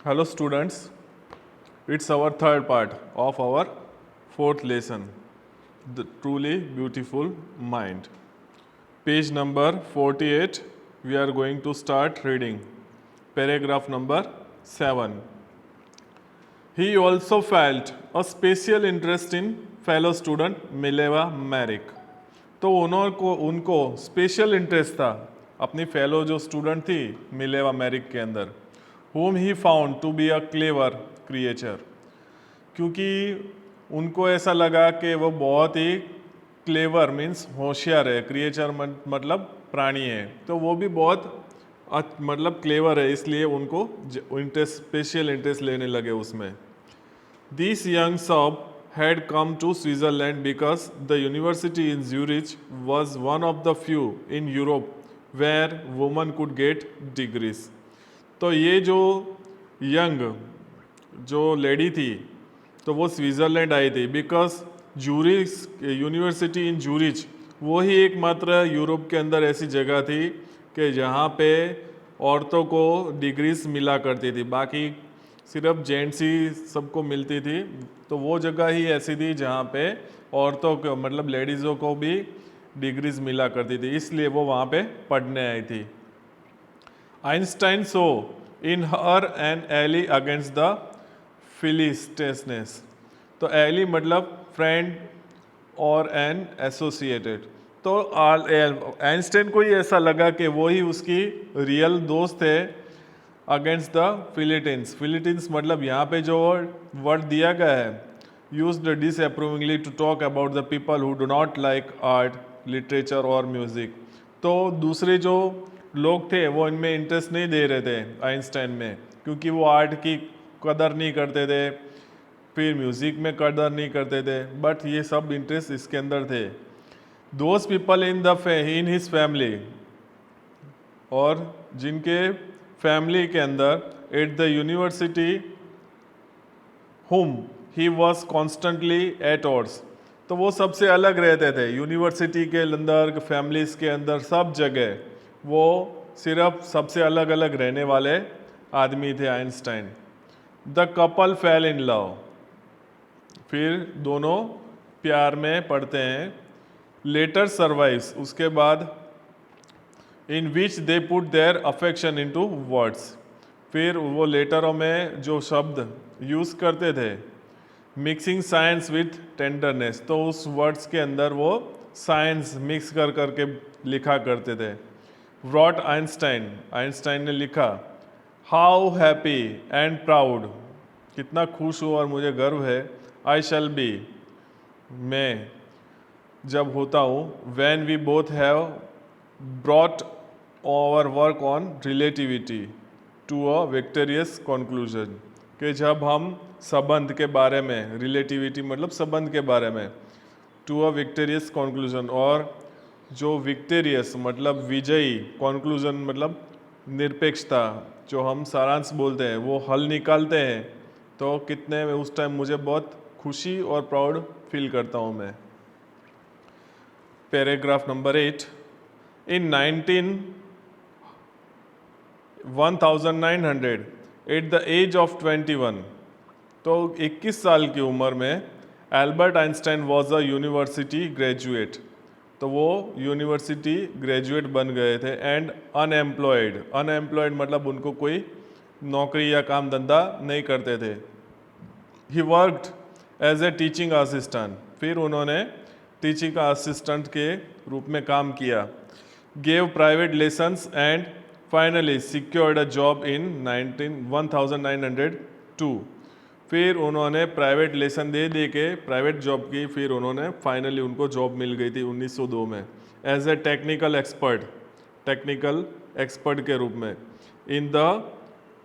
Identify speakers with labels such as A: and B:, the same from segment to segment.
A: Hello students, it's our third part of our fourth lesson, The Truly Beautiful Mind. Page number 48, we are going to start reading. Paragraph number 7. He also felt a special interest in fellow student Mileva Merrick. तो उनको special interest था अपनी fellow जो student थी Mileva Maric के अंदर, whom he found to be a clever creature, क्योंकि उनको ऐसा लगा कि वो बहुत ही क्लेवर मीन्स होशियार है, क्रिएचर मतलब प्राणी है, तो वो भी बहुत मतलब क्लेवर है, इसलिए उनको इंटरेस्ट स्पेशल इंटरेस्ट लेने लगे उसमें. This young sub had come to Switzerland because the university in Zurich was one of the few in Europe where women could get degrees. तो ये जो यंग जो लेडी थी तो वो स्विट्ज़रलैंड आई थी because Zurich university in Zurich वो ही एकमात्र यूरोप के अंदर ऐसी जगह थी कि जहाँ पे औरतों को डिग्रीज मिला करती थी, बाकी सिर्फ जेंट्स ही सबको मिलती थी. तो वो जगह ही ऐसी थी जहाँ पे औरतों को मतलब लेडीज़ों को भी डिग्रीज मिला करती थी, इसलिए वो वहाँ पे पढ़ने आई थी. Einstein so in her an ally against the philistinism. तो एली मतलब फ्रेंड और एन एसोसिएटेड. तो आइंस्टाइन को ही ऐसा लगा कि वो ही उसकी रियल दोस्त है अगेंस्ट द फिलिटीन्स. फिलिटीन्स मतलब यहाँ पे जो वर्ड दिया गया है, used disapprovingly to talk about the people who do not like art, literature और म्यूज़िक. तो दूसरे जो लोग थे वो इनमें इंटरेस्ट नहीं दे रहे थे आइंस्टाइन में, क्योंकि वो आर्ट की कदर नहीं करते थे, फिर म्यूज़िक में कदर नहीं करते थे, बट ये सब इंटरेस्ट इसके अंदर थे. Those people in his family, और जिनके फैमिली के अंदर at the university whom he was constantly at odds. तो वो सबसे अलग रहते थे यूनिवर्सिटी के अंदर, फैमिलीज के अंदर, सब जगह वो सिर्फ सबसे अलग अलग रहने वाले आदमी थे Einstein. The couple fail in love. फिर दोनों प्यार में पड़ते हैं. लेटर सर्वाइव्स, उसके बाद in which they put their affection into words. फिर वो लेटरों में जो शब्द यूज़ करते थे, मिक्सिंग साइंस विथ टेंडरनेस, तो उस वर्ड्स के अंदर वो साइंस मिक्स कर करके लिखा करते थे. रॉट आइंस्टाइन, आइंस्टाइन ने लिखा, हाउ हैप्पी एंड प्राउड, कितना खुश हूँ और मुझे गर्व है, आई शैल बी, मैं जब होता हूँ, when we both have brought our work on relativity to a victorious conclusion, कि जब हम संबंध के बारे में, रिलेटिविटी मतलब संबंध के बारे में, टू अ विक्टोरियस कंक्लूजन, और जो विक्टोरियस मतलब विजयी, कंक्लूजन मतलब निरपेक्षता, जो हम सारांश बोलते हैं, वो हल निकालते हैं, तो कितने उस टाइम मुझे बहुत खुशी और प्राउड फील करता हूँ मैं. Paragraph number 8. In 1900 at the age of 21, तो 21 साल की उम्र में Albert Einstein was a university graduate. तो वो यूनिवर्सिटी ग्रेजुएट बन गए थे. एंड अनएम्प्लॉयड, अनएम्प्लॉयड मतलब उनको कोई नौकरी या काम धंधा नहीं करते थे. He worked as a teaching assistant, फिर उन्होंने टीचिंग असिस्टेंट के रूप में काम किया. Gave private lessons and finally secured a job in 1902. फिर उन्होंने प्राइवेट लेसन दे के प्राइवेट जॉब की, फिर उन्होंने फाइनली उनको जॉब मिल गई थी 1902 में एज ए टेक्निकल एक्सपर्ट के रूप में in the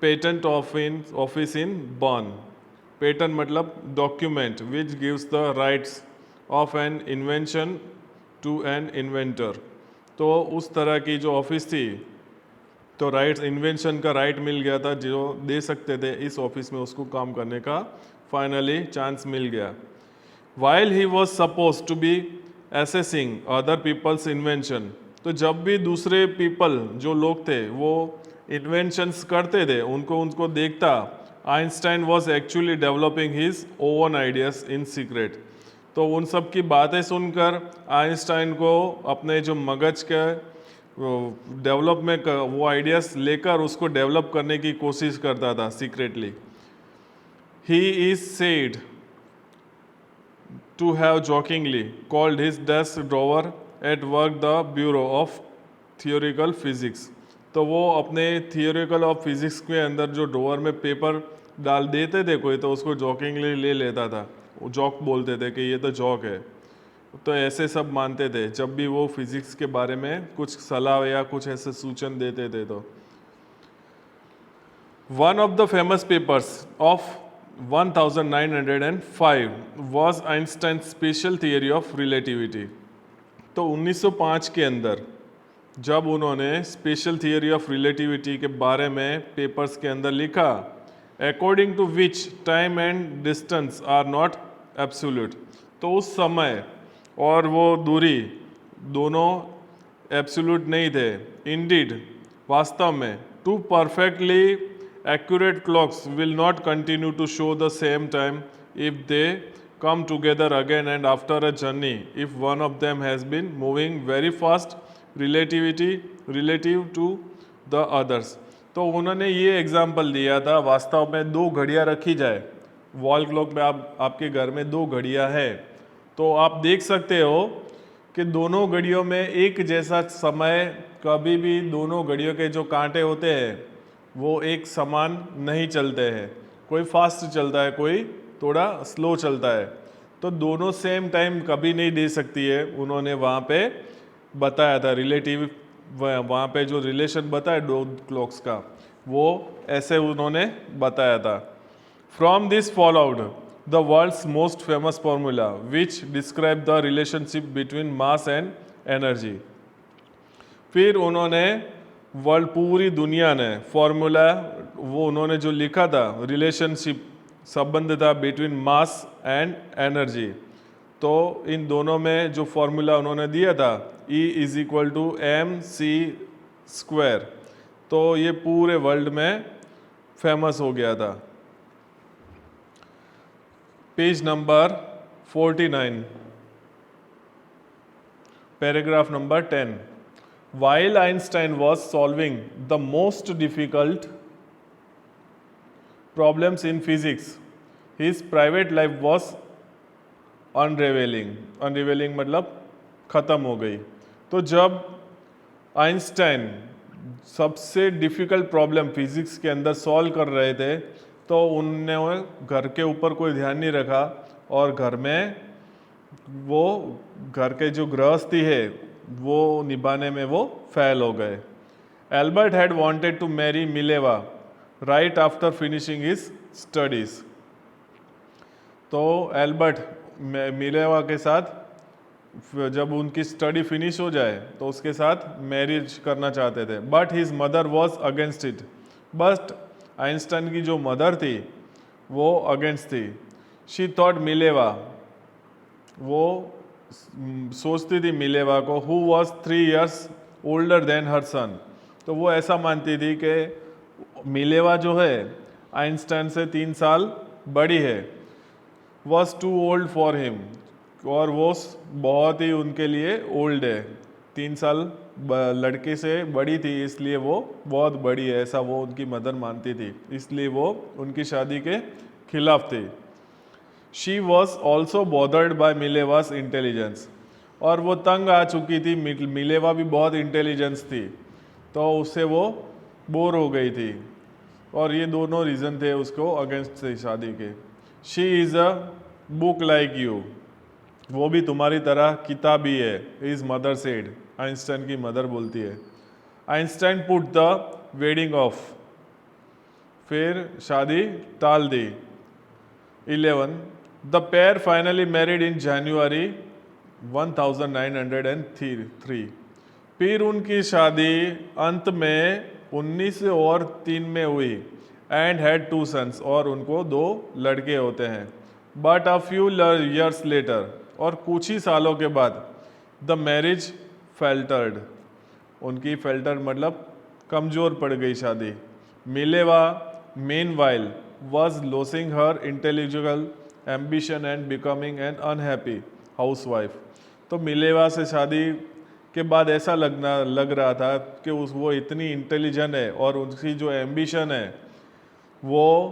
A: patent office in Bonn. Patent मतलब document which gives the rights of an invention to an inventor. तो उस तरह की जो ऑफिस थी, तो राइट्स, इन्वेंशन का राइट मिल गया था, जो दे सकते थे इस ऑफिस में उसको काम करने का फाइनली चांस मिल गया. While he was suppose to be assessing other people's invention. तो जब भी दूसरे पीपल जो लोग थे वो इन्वेंशंस करते थे, उनको देखता, Einstein was actually developing his own ideas in secret. तो उन सब की बातें सुनकर आइंस्टाइन को अपने जो मगज के डेवलप में वो आइडियाज लेकर उसको डेवलप करने की कोशिश करता था secretly. He is said to have jokingly called his desk drawer at work the Bureau of Theoretical Physics। तो वो अपने थियोरिकल ऑफ फिजिक्स के अंदर जो ड्रॉअर में पेपर डाल देते थे कोई, तो उसको जॉकिंगली ले लेता था, वो जॉक बोलते थे कि ये तो जॉक है। तो ऐसे सब मानते थे जब भी वो फिजिक्स के बारे में कुछ सलाह या कुछ ऐसे सूचन देते थे। तो one of the famous papers of 1905 was Einstein's special theory of relativity। तो 1905 के अंदर जब उन्होंने स्पेशल थियरी ऑफ रिलेटिविटी के बारे में पेपर्स के अंदर लिखा, according to which time and distance are not absolute. तो उस समय और वो दूरी दोनों एब्सोल्यूट नहीं थे। इंडीड, वास्तव में, to perfectly accurate clocks will not continue to show the same time if they come together again and after a journey if one of them has been moving very fast relative to the others। तो उन्होंने ये example दिया था, वास्तव में दो घड़ियाँ रखी जाए, वॉल क्लॉक में आपके घर में दो घड़ियाँ है, तो आप देख सकते हो कि दोनों घड़ियों में एक जैसा समय, कभी भी दोनों घड़ियों के जो कांटे होते हैं वो एक समान नहीं चलते हैं, कोई फास्ट चलता है, कोई थोड़ा स्लो चलता है, तो दोनों सेम टाइम कभी नहीं दे सकती है। उन्होंने वहाँ पे बताया था रिलेटिव, वहाँ पे जो रिलेशन बताया दो क्लॉक्स का, वो ऐसे उन्होंने बताया था। From this followed the world's most famous formula which describe the relationship between mass and energy. फिर उन्होंने वर्ल्ड, पूरी दुनिया ने फॉर्मूला, वो उन्होंने जो लिखा था, रिलेशनशिप, संबंध था बिटवीन मास एंड एनर्जी। तो इन दोनों में जो फॉर्मूला उन्होंने दिया था, E is equal to mc², तो ये पूरे वर्ल्ड में फेमस हो गया था। Page number 49, paragraph number 10। While Einstein was solving the most difficult problems in physics, his private life was unraveling। Unraveling मतलब ख़त्म हो गई। तो जब आइंस्टाइन सबसे डिफ़िकल्ट प्रॉब्लम फिज़िक्स के अंदर सॉल्व कर रहे थे, तो उनने घर के ऊपर कोई ध्यान नहीं रखा और घर में वो घर के जो गृहस्थी है वो निभाने में वो फेल हो गए। Albert had wanted to marry Mileva right after finishing his studies. तो एल्बर्ट मिलेवा के साथ जब उनकी स्टडी फिनिश हो जाए तो उसके साथ मैरिज करना चाहते थे, but his mother was against it. But Einstein की जो मदर थी वो अगेंस्ट थी। शी थॉट मिलेवा, वो सोचती थी मिलेवा को, who was 3 years older than her son. तो वो ऐसा मानती थी कि मिलेवा जो है आइंस्टाइन से 3 साल बड़ी है। Was too old for him, और वो बहुत ही उनके लिए ओल्ड है, 3 साल लड़के से बड़ी थी, इसलिए वो बहुत बड़ी है, ऐसा वो उनकी मदर मानती थी, इसलिए वो उनकी शादी के खिलाफ थी। She was also bothered by Mileva's intelligence, और वो तंग आ चुकी थी, मिलेवा भी बहुत इंटेलिजेंस थी, तो उससे वो बोर हो गई थी, और ये दोनों रीज़न थे उसको अगेंस्ट थे शादी के। She is a book like you, वो भी तुम्हारी तरह किताब ही है, इज मदर सेड, आइंस्टाइन की मदर बोलती है। Einstein put the wedding off, फिर शादी टाल दी। 11 the pair finally married in January 1903। फिर उनकी शादी अंत में 1903 में हुई। एंड हैड 2 sons, और उनको 2 लड़के होते हैं। But a few years later, और कुछ ही सालों के बाद, द मैरिज फेल्टर्ड, उनकी फेल्टर मतलब कमज़ोर पड़ गई शादी। Mileva meanwhile was losing her intellectual ambition and becoming an unhappy housewife. तो मिलेवा से शादी के बाद ऐसा लग रहा था कि वो इतनी इंटेलिजेंट है और उसकी जो एम्बिशन है वो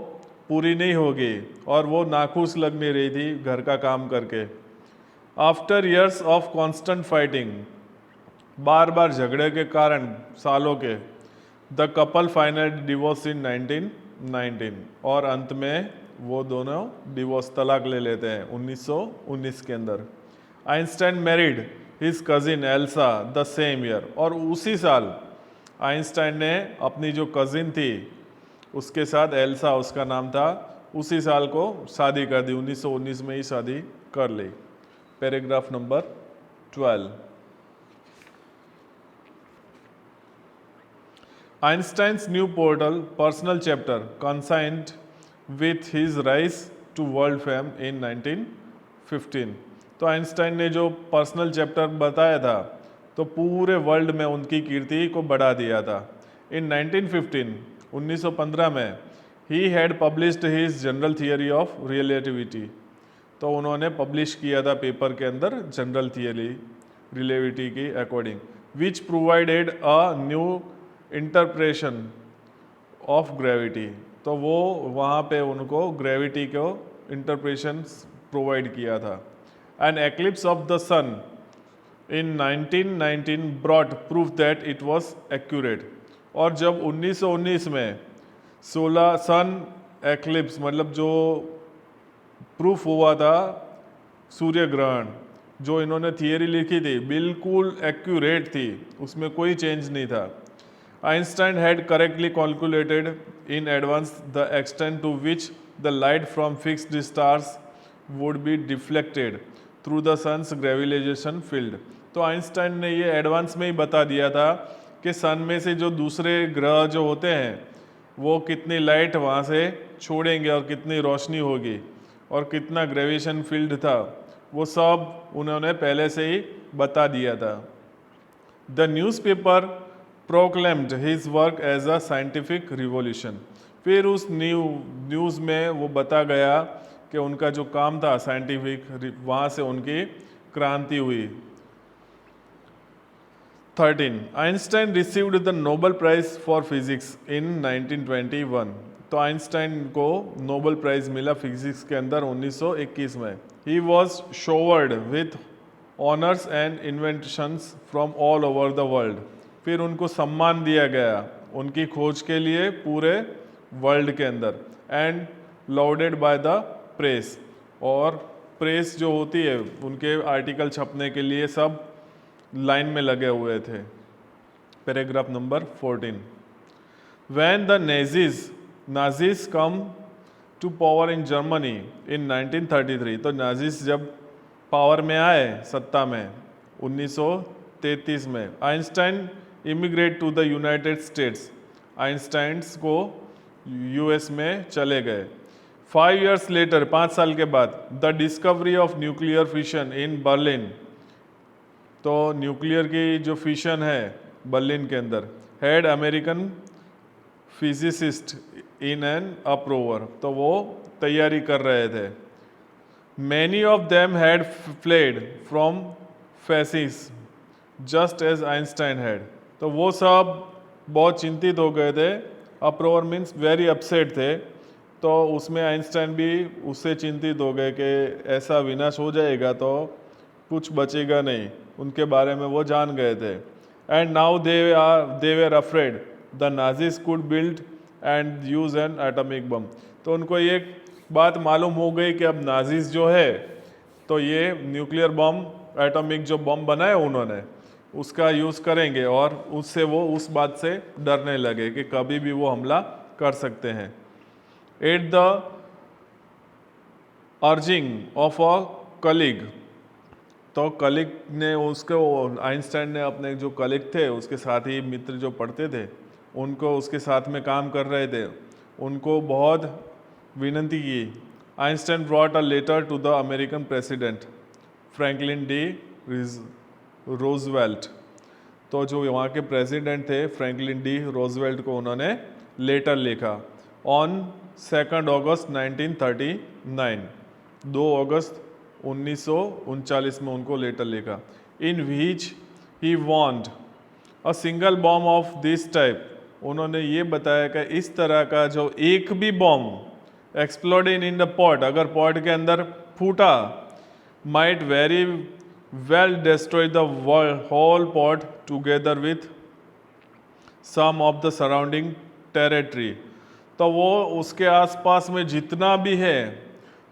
A: पूरी नहीं होगी और वो नाखुश लग नहीं रही थी घर का काम करके. After years of constant fighting, बार बार झगड़े के कारण सालों के, the couple final divorce in 1919 और अंत में वो दोनों डिवोर्स तलाक ले लेते हैं 1919 के अंदर. Einstein married his cousin Elsa the same year और उसी साल आइंस्टाइन ने अपनी जो कजिन थी उसके साथ, एल्सा उसका नाम था, उसी साल को शादी कर दी. 1919 में ही शादी कर ली. Paragraph number 12. Einstein's new portal personal chapter coincided with his rise to world fame in 1915. तो आइंस्टाइन ने जो पर्सनल चैप्टर बताया था तो पूरे वर्ल्ड में उनकी कीर्ति को बढ़ा दिया था. इन 1915 में he had published his general theory of relativity. तो उन्होंने पब्लिश किया था पेपर के अंदर जनरल थियरी रिलेटिविटी की according, which provided a new interpretation of gravity. तो वो वहाँ पे उनको ग्रेविटी को इंटरप्रेशन प्रोवाइड किया था. An eclipse of the sun in 1919 brought proof that it was accurate. और जब 1919 में सोलर सन एक्लिप्स मतलब जो प्रूफ हुआ था सूर्य ग्रहण, जो इन्होंने थियरी लिखी थी बिल्कुल एक्यूरेट थी, उसमें कोई चेंज नहीं था. Einstein had correctly calculated in advance the extent to which the light from fixed stars would be deflected through the sun's gravitation field. तो आइंस्टाइन ने ये एडवांस में ही बता दिया था कि सन में से जो दूसरे ग्रह जो होते हैं वो कितनी लाइट वहाँ से छोड़ेंगे और कितनी रोशनी होगी और कितना ग्रेविटेशन फील्ड था, वो सब उन्होंने पहले से ही बता दिया था. The newspaper proclaimed his work as a scientific revolution. फिर उस न्यूज़ में वो बता गया कि उनका जो काम था साइंटिफिक, वहाँ से उनकी क्रांति हुई. 13. Einstein received the Nobel prize for physics in 1921. तो आइंस्टाइन को नोबेल प्राइज मिला फिजिक्स के अंदर 1921 में. He was showered with honours and inventions from all over the world. फिर उनको सम्मान दिया गया उनकी खोज के लिए पूरे वर्ल्ड के अंदर. And lauded by the press. और प्रेस जो होती है उनके आर्टिकल छपने के लिए सब लाइन में लगे हुए थे. Paragraph number 14. When the Nazis come to power in Germany in 1933. तो नाजीज जब पावर में आए, सत्ता में 1933 में, Einstein emigrate to the United States. Einsteins को यूएस में चले गए. 5 years लेटर, 5 साल के बाद, the discovery of nuclear fission in Berlin. तो न्यूक्लियर की जो फिशन है बर्लिन के अंदर, had American physicist in an uproar. तो वो तैयारी कर रहे थे. Many of them had fled from fascism just as Einstein had. तो वो सब बहुत चिंतित हो गए थे. अप्रोवर मीन्स वेरी अपसेट थे. तो उसमें आइंस्टाइन भी उससे चिंतित हो गए कि ऐसा विनाश हो जाएगा तो कुछ बचेगा नहीं, उनके बारे में वो जान गए थे. And now they were afraid the Nazis could build and use N atomic bomb. तो उनको ये बात मालूम हो गई कि अब नाजीज जो है तो ये न्यूक्लियर बम, एटॉमिक जो बम बनाए उन्होंने, उसका यूज़ करेंगे. और उससे वो उस बात से डरने लगे कि कभी भी वो हमला कर सकते हैं. At the urging of a colleague. तो कलीग ने उसको, आइंस्टाइन ने अपने जो कलीग थे उसके साथ ही मित्र जो पढ़ते थे उनको, उसके साथ में काम कर रहे थे, उनको बहुत विनती की. Einstein brought a letter to the American president Franklin D Roosevelt. तो जो वहाँ के प्रेसिडेंट थे फ्रैंकलिन डी रोजवेल्ट को उन्होंने लेटर लिखा. ऑन 2 अगस्त 1939, 2 अगस्त 1939 में उनको लेटर लिखा, in which he want a single bomb of this type. उन्होंने ये बताया कि इस तरह का जो एक भी bomb exploding in the pot, अगर पॉट के अंदर फूटा, might very well destroy the whole pot together with some of the surrounding territory. तो वो उसके आसपास में जितना भी है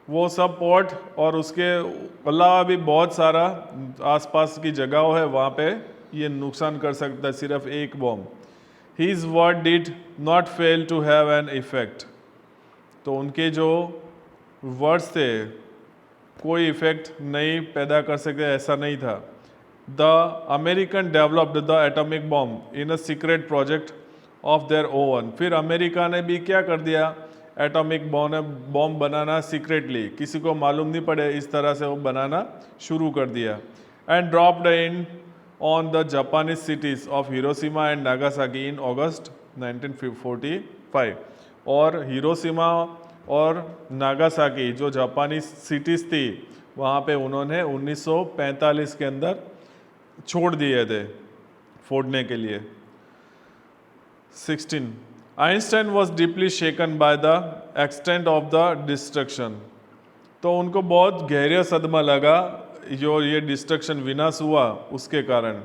A: वो सब पॉट और उसके अलावा भी बहुत सारा आसपास की जगह है वहाँ पे ये नुकसान कर सकता है सिर्फ एक bomb. His word did not fail to have an effect। तो उनके जो वर्ड्स थे कोई इफेक्ट नहीं पैदा कर सकते, ऐसा नहीं था। The American developed the atomic bomb in a secret project of their own. फिर अमेरिका ने भी क्या कर दिया, एटॉमिक बॉम्ब बनाना सीक्रेटली, किसी को मालूम नहीं पड़े, इस तरह से वो बनाना शुरू कर दिया। And dropped in on the Japanese cities of Hiroshima and Nagasaki in August 1945। और हिरोशिमा और नागासाकी जो जापानी सिटीज़ थी वहाँ पे उन्होंने 1945 के अंदर छोड़ दिए थे फोड़ने के लिए। 16 Einstein was deeply shaken by the extent of the destruction. तो उनको बहुत गहरा सदमा लगा जो ये डिस्ट्रक्शन विनाश हुआ उसके कारण।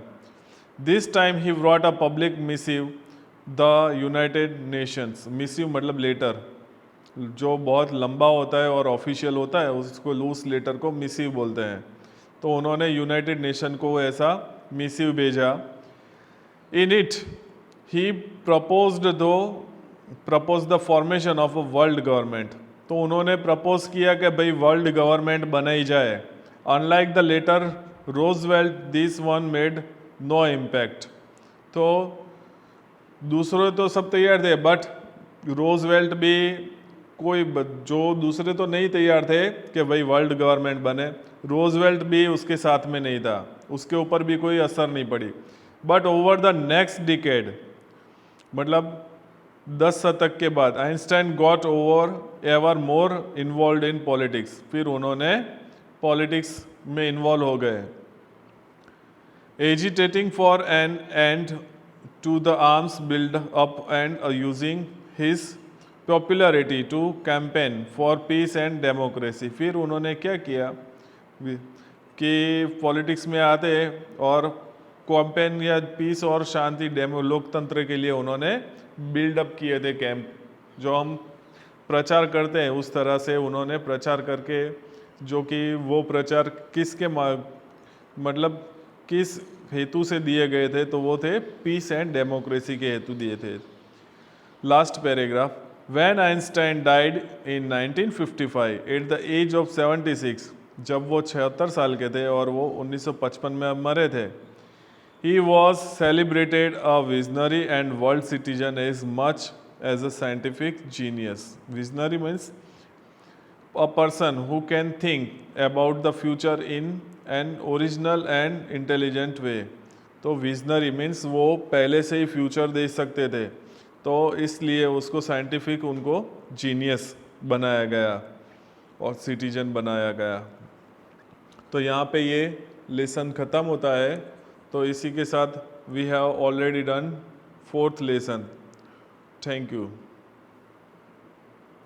A: This time he brought a public massive the United Nations. Massive मतलब लेटर, जो बहुत लंबा होता है और ऑफिशियल होता है उसको, उस लेटर को मिसिव बोलते हैं। तो उन्होंने यूनाइटेड नेशन को ऐसा मिसिव भेजा। In it he proposed the formation of a world government. तो उन्होंने प्रपोज किया कि भाई वर्ल्ड गवर्नमेंट बनाई जाए। Unlike the letter Roosevelt this one made no impact. तो दूसरे तो सब तैयार थे बट रोजवेल्ट भी कोई जो दूसरे तो नहीं तैयार थे कि भाई वर्ल्ड गवर्नमेंट बने, रोजवेल्ट भी उसके साथ में नहीं था, उसके ऊपर भी कोई असर नहीं पड़ी। But over the next decade, मतलब 10 शतक के बाद, Einstein got over ever more involve in politics. फिर उन्होंने पॉलिटिक्स में इन्वॉल्व हो गए। Agitating for an end to the arms build up and using his popularity to campaign for peace and democracy. फिर उन्होंने क्या किया कि पॉलिटिक्स में आते और कैंपेन या पीस और शांति लोकतंत्र के लिए उन्होंने बिल्डअप किए थे कैंप। जो हम प्रचार करते हैं उस तरह से उन्होंने प्रचार करके, जो कि वो प्रचार किसके मतलब किस हेतु से दिए गए थे, तो वो थे पीस एंड डेमोक्रेसी के हेतु दिए थे। Last paragraph, When Einstein died in 1955 at the age of 76, जब वो 76 साल के थे और वो 1955 में मरे थे, he was celebrated a visionary and world citizen as much as a scientific genius. Visionary means a person who can think about the future in an original and intelligent way. तो विजनरी मीन्स वो पहले से ही future देख सकते थे, तो इसलिए उसको साइंटिफिक उनको जीनियस बनाया गया और सिटीजन बनाया गया। तो यहाँ पे ये लेसन ख़त्म होता है। तो इसी के साथ we have already done 4th lesson. Thank you.